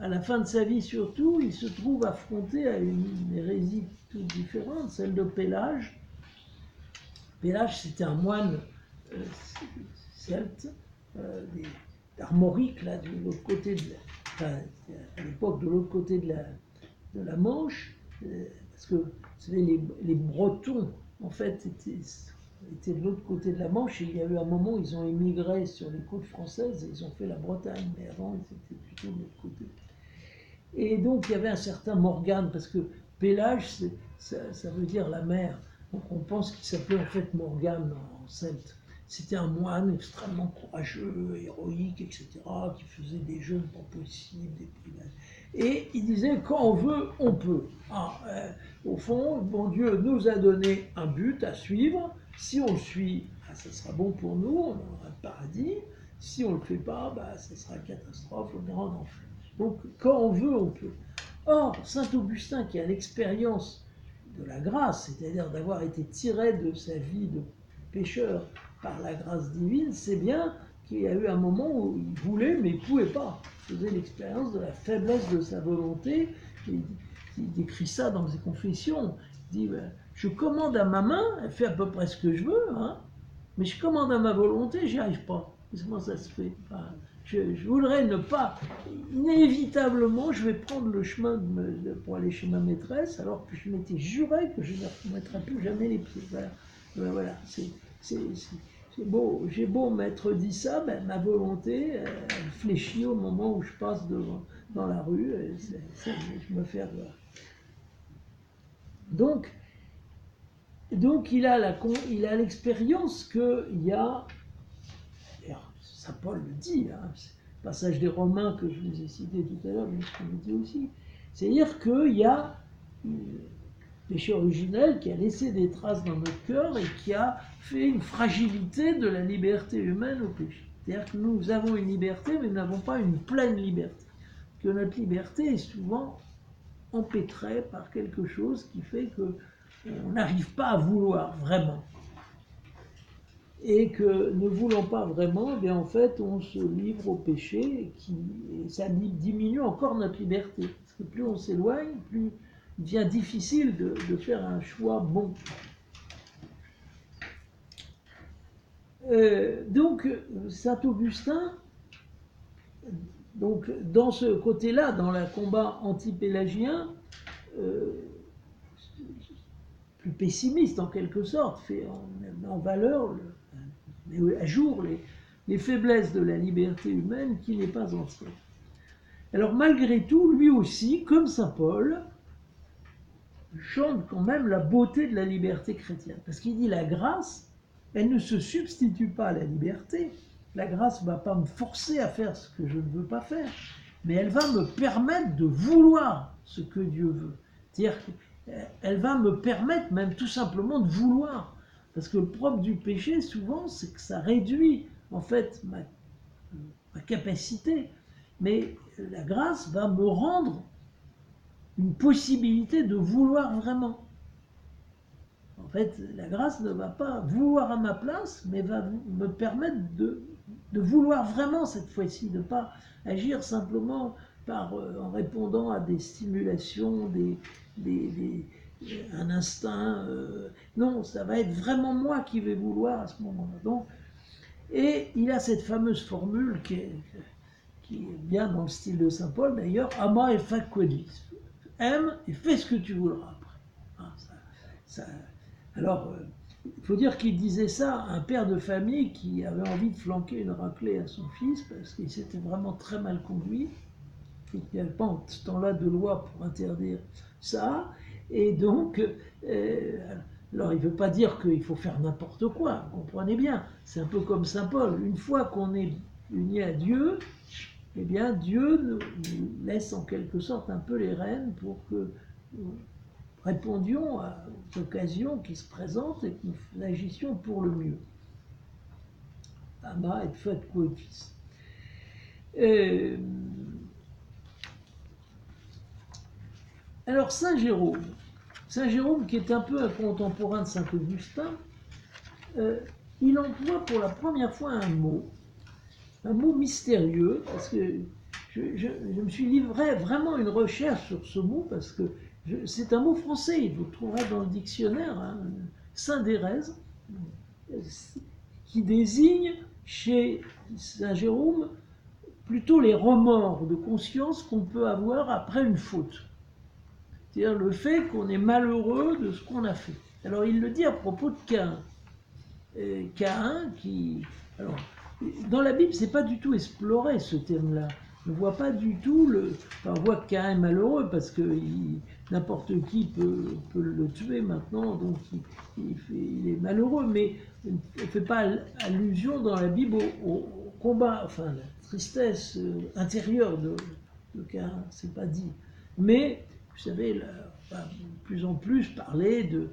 à la fin de sa vie surtout, il se trouve affronté à une hérésie toute différente, celle de Pélage. Pélage, c'était un moine celte, d'Armorique, là, de l'autre côté enfin, à l'époque, de l'autre côté de la Manche, parce que vous savez, les Bretons, en fait, étaient de l'autre côté de la Manche, et il y a eu un moment où ils ont émigré sur les côtes françaises, et ils ont fait la Bretagne, mais avant, ils étaient plutôt de l'autre côté. Et donc, il y avait un certain Morgane, parce que Pélage, ça veut dire la mer. Donc, on pense qu'il s'appelait en fait Morgane en celte. C'était un moine extrêmement courageux, héroïque, etc., qui faisait des jeûnes pas possibles, des prières. Et il disait, quand on veut, on peut. Au fond, bon Dieu nous a donné un but à suivre. Si on le suit, ça sera bon pour nous, on aura le paradis. Si on ne le fait pas, ça sera une catastrophe, on ira en enfer. Donc, quand on veut, on peut. Or, saint Augustin, qui a l'expérience de la grâce, c'est-à-dire d'avoir été tiré de sa vie de pécheur par la grâce divine, c'est bien qu'il y a eu un moment où il voulait, mais il ne pouvait pas. Il faisait l'expérience de la faiblesse de sa volonté. Il décrit ça dans ses confessions. Il dit, je commande à ma main, elle fait à peu près ce que je veux, mais je commande à ma volonté, j'y arrive pas. Comment ça se fait? Je voudrais ne pas... Inévitablement, je vais prendre le chemin pour aller chez ma maîtresse, alors que je m'étais juré que je ne remettrais plus jamais les pieds. Voilà. C'est beau. J'ai beau m'être dit ça, ma volonté, elle fléchit au moment où je passe dans la rue, et je me fais avoir. Donc il a l'expérience qu'il y a... Saint Paul le dit, le passage des Romains que je vous ai cité tout à l'heure, mais ce que je dis aussi, c'est-à-dire qu'il y a un péché originel qui a laissé des traces dans notre cœur et qui a fait une fragilité de la liberté humaine au péché. C'est-à-dire que nous avons une liberté, mais nous n'avons pas une pleine liberté. Que notre liberté est souvent empêtrée par quelque chose qui fait qu'on n'arrive pas à vouloir vraiment. Et que ne voulant pas vraiment, bien en fait, on se livre au péché et ça diminue encore notre liberté. Parce que plus on s'éloigne, plus il devient difficile de faire un choix bon. Donc, saint Augustin, donc, dans ce côté-là, dans le combat anti-pélagien, plus pessimiste en quelque sorte, fait en valeur, met à jour les faiblesses de la liberté humaine qui n'est pas entière. Alors malgré tout, lui aussi, comme saint Paul, chante quand même la beauté de la liberté chrétienne. Parce qu'il dit la grâce, elle ne se substitue pas à la liberté. La grâce ne va pas me forcer à faire ce que je ne veux pas faire, mais elle va me permettre de vouloir ce que Dieu veut. C'est-à-dire qu'elle va me permettre même tout simplement de vouloir. Parce que le propre du péché, souvent, c'est que ça réduit en fait ma capacité. Mais la grâce va me rendre une possibilité de vouloir vraiment. En fait, la grâce ne va pas vouloir à ma place, mais va me permettre de vouloir vraiment cette fois-ci, de ne pas agir simplement en répondant à des stimulations, un instinct. Non, ça va être vraiment moi qui vais vouloir à ce moment-là. Donc, et il a cette fameuse formule qui est bien dans le style de saint Paul d'ailleurs, ama et fac quodlis. Aime et fais ce que tu voudras après. Alors, il faut dire qu'il disait ça à un père de famille qui avait envie de flanquer une raclée à son fils parce qu'il s'était vraiment très mal conduit. Il n'y avait pas en ce temps-là de loi pour interdire ça. Et donc, alors il ne veut pas dire qu'il faut faire n'importe quoi, comprenez bien. C'est un peu comme saint Paul. Une fois qu'on est uni à Dieu, eh bien Dieu nous laisse en quelque sorte un peu les rênes pour que nous répondions aux occasions qui se présentent et que nous agissions pour le mieux. Ama et fac quodlis. Alors Saint Jérôme qui est un peu un contemporain de Saint Augustin, il emploie pour la première fois un mot mystérieux, parce que je me suis livré vraiment une recherche sur ce mot parce que c'est un mot français, vous le trouverez dans le dictionnaire, hein, syndérèse, qui désigne chez Saint Jérôme plutôt les remords de conscience qu'on peut avoir après une faute. C'est-à-dire le fait qu'on est malheureux de ce qu'on a fait. Alors il le dit à propos de Caïn. Caïn qui... Alors, dans la Bible, c'est pas du tout exploré ce terme-là. On ne voit pas du tout le... Enfin, on voit que Caïn est malheureux parce que n'importe qui peut le tuer maintenant, donc il est malheureux, mais on ne fait pas allusion dans la Bible au combat, enfin la tristesse intérieure de Caïn, c'est pas dit. Mais, vous savez, on va de plus en plus parler du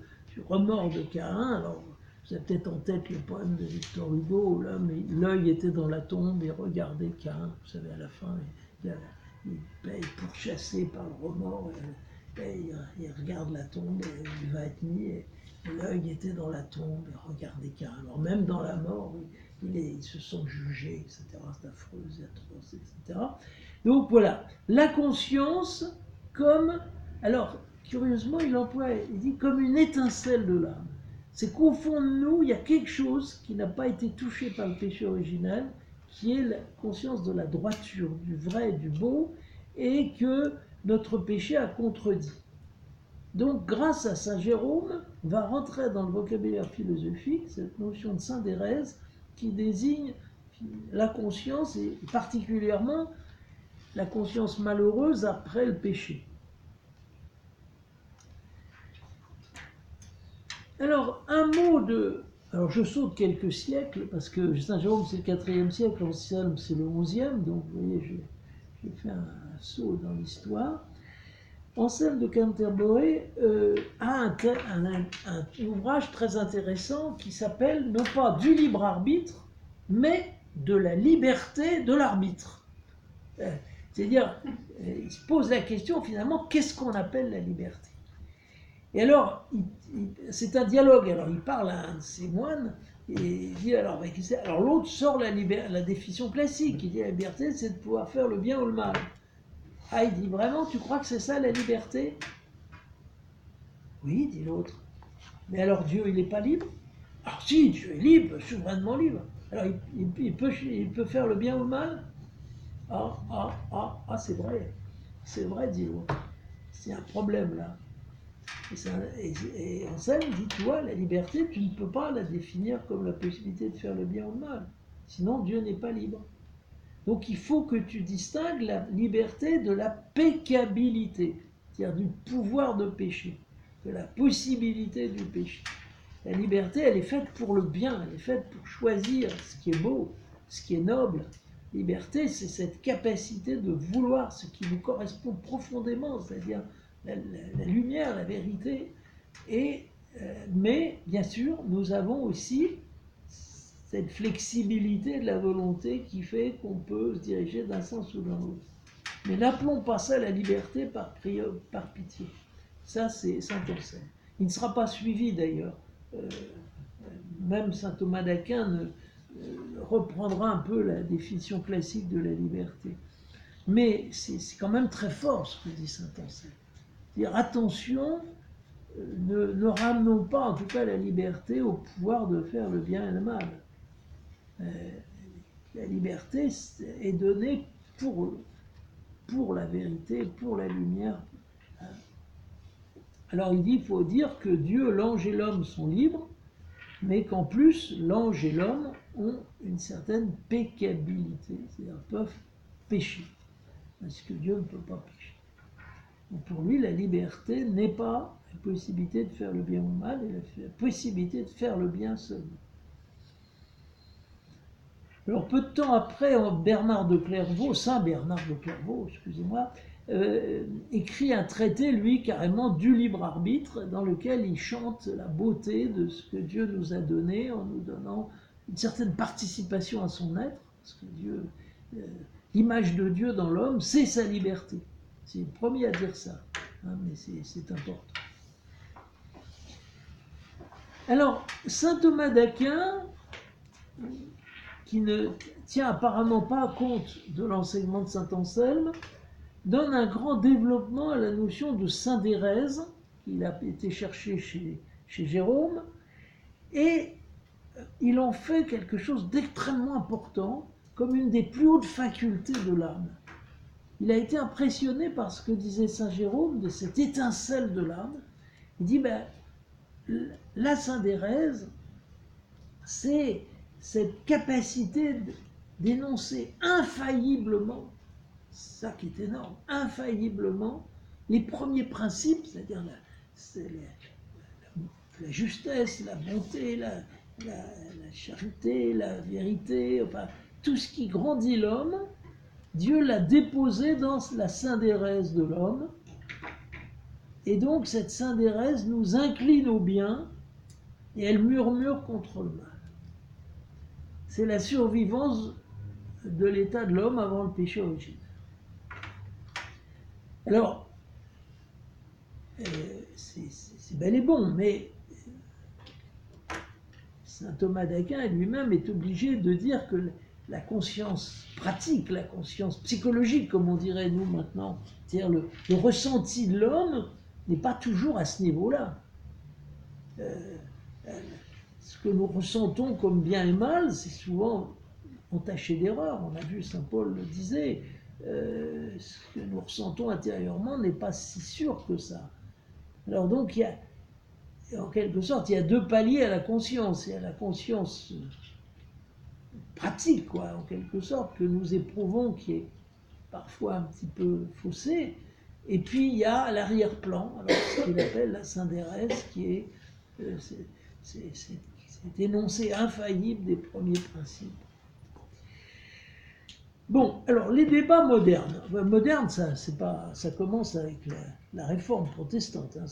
remords de Caïn. Alors, vous avez peut-être en tête le poème de Victor Hugo, où l'œil était dans la tombe et regardait Caïn. Vous savez, à la fin, il paye pourchassé par le remords, et il regarde la tombe, et il va être mis, et l'œil était dans la tombe et regardait Caïn. Alors même dans la mort, ils se sont jugés, etc. C'est affreux, c'est atroce, etc. Donc voilà, la conscience comme, alors curieusement il dit comme une étincelle de l'âme. C'est qu'au fond de nous, il y a quelque chose qui n'a pas été touché par le péché originel, qui est la conscience de la droiture, du vrai, du beau, et que notre péché a contredit. Donc, grâce à Saint Jérôme, va rentrer dans le vocabulaire philosophique cette notion de syndérèse qui désigne la conscience, et particulièrement la conscience malheureuse après le péché. Alors, un mot de... Alors, je saute quelques siècles, parce que Saint Jérôme, c'est le 4e siècle, Anselme, c'est le 11e, donc vous voyez, j'ai fait un saut dans l'histoire. Anselme de Canterbury a un ouvrage très intéressant qui s'appelle, non pas du libre arbitre, mais de la liberté de l'arbitre. C'est-à-dire, il se pose la question, finalement, qu'est-ce qu'on appelle la liberté ? Et alors, c'est un dialogue. Alors, il parle à un de ses moines et il dit alors l'autre sort la définition classique. Il dit la liberté, c'est de pouvoir faire le bien ou le mal. Ah, il dit vraiment, tu crois que c'est ça la liberté ? Oui, dit l'autre. Mais alors Dieu, il n'est pas libre ? Alors si, Dieu est libre, souverainement libre. Alors il peut faire le bien ou le mal ? Ah, c'est vrai, dit l'autre. C'est un problème là. Et Anselme dit, tu vois, la liberté, tu ne peux pas la définir comme la possibilité de faire le bien ou le mal. Sinon, Dieu n'est pas libre. Donc il faut que tu distingues la liberté de la péccabilité, c'est-à-dire du pouvoir de pécher, de la possibilité du péché. La liberté, elle est faite pour le bien, elle est faite pour choisir ce qui est beau, ce qui est noble. Liberté, c'est cette capacité de vouloir ce qui nous correspond profondément, c'est-à-dire la lumière, la vérité. Mais bien sûr, nous avons aussi cette flexibilité de la volonté qui fait qu'on peut se diriger d'un sens ou d'un autre. Mais n'appelons pas ça la liberté par pitié. Ça, c'est Saint Anselme. Il ne sera pas suivi d'ailleurs. Même Saint Thomas d'Aquin reprendra un peu la définition classique de la liberté. Mais c'est quand même très fort ce que dit Saint Anselme. C'est-à-dire, attention, ne ramenons pas en tout cas la liberté au pouvoir de faire le bien et le mal. La liberté est donnée pour la vérité, pour la lumière. Alors il dit, il faut dire que Dieu, l'ange et l'homme sont libres, mais qu'en plus, l'ange et l'homme ont une certaine péccabilité, c'est-à-dire peuvent pécher, parce que Dieu ne peut pas pécher. Donc pour lui, la liberté n'est pas la possibilité de faire le bien ou le mal, et la possibilité de faire le bien seulement. Alors peu de temps après, Bernard de Clairvaux, Saint Bernard de Clairvaux, excusez-moi, écrit un traité, lui, carrément du libre arbitre, dans lequel il chante la beauté de ce que Dieu nous a donné, en nous donnant une certaine participation à son être, parce que Dieu, l'image de Dieu dans l'homme, c'est sa liberté. C'est le premier à dire ça, hein, mais c'est important. Alors, saint Thomas d'Aquin, qui ne tient apparemment pas compte de l'enseignement de saint Anselme, donne un grand développement à la notion de syndérèse, qu'il a été cherché chez Jérôme, et il en fait quelque chose d'extrêmement important, comme une des plus hautes facultés de l'âme. Il a été impressionné par ce que disait saint Jérôme, de cette étincelle de l'âme. Il dit, la syndérèse, c'est cette capacité d'énoncer infailliblement, ça qui est énorme, infailliblement, les premiers principes, c'est-à-dire la justesse, la bonté, la charité, la vérité, enfin, tout ce qui grandit l'homme, Dieu l'a déposé dans la syndérèse de l'homme. Et donc cette syndérèse nous incline au bien et elle murmure contre le mal. C'est la survivance de l'état de l'homme avant le péché originel. Alors, c'est bel et bon, mais saint Thomas d'Aquin lui-même est obligé de dire que la conscience pratique, la conscience psychologique, comme on dirait nous maintenant, c'est-à-dire le ressenti de l'homme, n'est pas toujours à ce niveau-là. Ce que nous ressentons comme bien et mal, c'est souvent entaché d'erreur. On a vu, saint Paul le disait, ce que nous ressentons intérieurement n'est pas si sûr que ça. Alors donc, en quelque sorte, il y a deux paliers à la conscience. Il y a la conscience pratique, quoi, en quelque sorte, que nous éprouvons, qui est parfois un petit peu faussée. Et puis, il y a l'arrière-plan, alors ce qu'il appelle la syndérèse, qui est cet énoncé infaillible des premiers principes. Bon, alors les débats modernes. Modernes, ça commence avec la réforme protestante. Hein,